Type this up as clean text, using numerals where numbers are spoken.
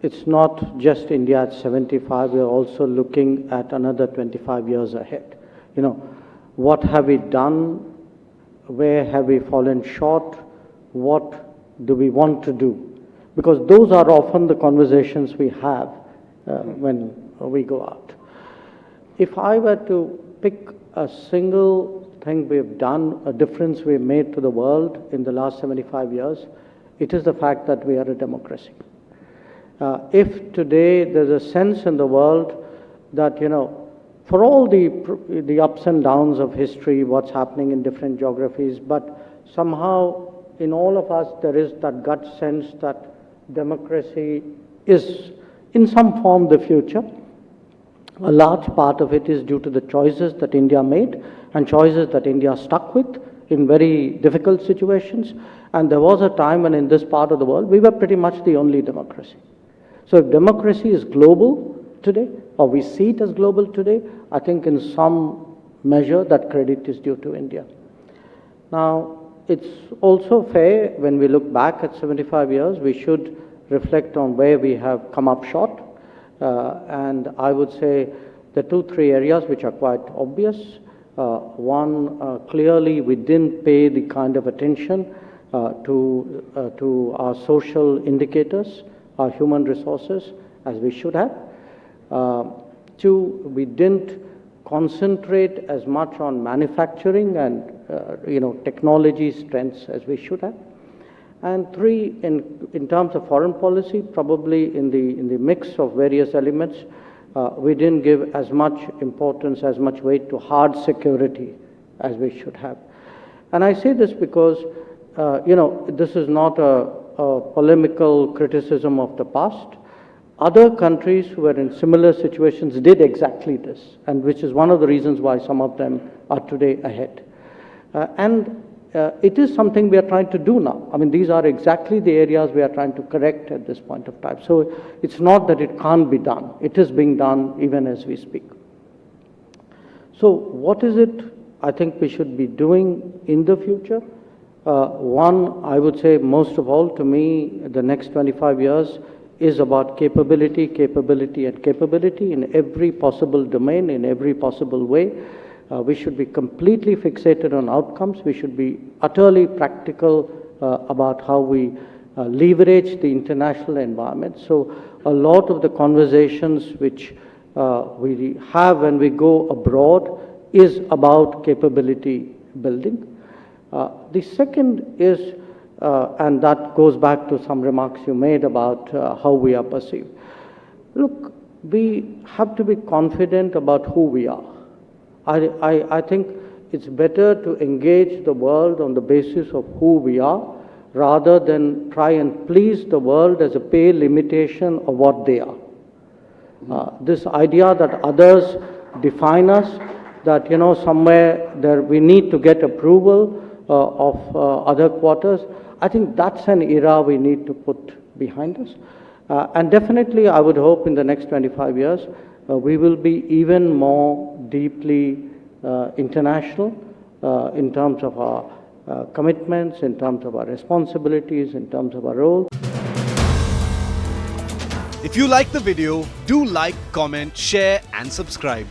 It's not just India at 75, we're also looking at another 25 years ahead. You know, what have we done? Where have we fallen short? What do we want to do? Because those are often the conversations we have when we go out. If I were to pick a single thing we've done, a difference we've made to the world in the last 75 years, it is the fact that we are a democracy. If today there's a sense in the world that, you know, for all the ups and downs of history, what's happening in different geographies, but somehow in all of us there is that gut sense that democracy is in some form the future. A large part of it is due to the choices that India made and choices that India stuck with in very difficult situations. And there was a time when in this part of the world we were pretty much the only democracy. So if democracy is global today, or we see it as global today, I think in some measure that credit is due to India. Now, it's also fair when we look back at 75 years, we should reflect on where we have come up short. And I would say the 2-3 areas which are quite obvious. One, clearly we didn't pay the kind of attention to our social indicators, our human resources, as we should have. 2, we didn't concentrate as much on manufacturing and technology strengths as we should have. And 3, in terms of foreign policy, probably in the mix of various elements, we didn't give as much importance, as much weight to hard security as we should have. And I say this because, this is not a polemical criticism of the past. Other countries who were in similar situations did exactly this, and which is one of the reasons why some of them are today ahead. It is something we are trying to do now. I mean, these are exactly the areas we are trying to correct at this point of time. So it's not that it can't be done. It is being done even as we speak. So what is it I think we should be doing in the future? One, I would say most of all, to me, the next 25 years is about capability, capability, and capability in every possible domain, in every possible way. We should be completely fixated on outcomes. We should be utterly practical about how we leverage the international environment. So a lot of the conversations which we have when we go abroad is about capability building. The second is, and that goes back to some remarks you made about how we are perceived. Look, we have to be confident about who we are. I think it's better to engage the world on the basis of who we are rather than try and please the world as a pay limitation of what they are. This idea that others define us, that somewhere there we need to get approval of other quarters, I think that's an era we need to put behind us. And definitely I would hope in the next 25 years we will be even more deeply international in terms of our commitments, in terms of our responsibilities, in terms of our role. If you like the video, do like, comment, share and subscribe.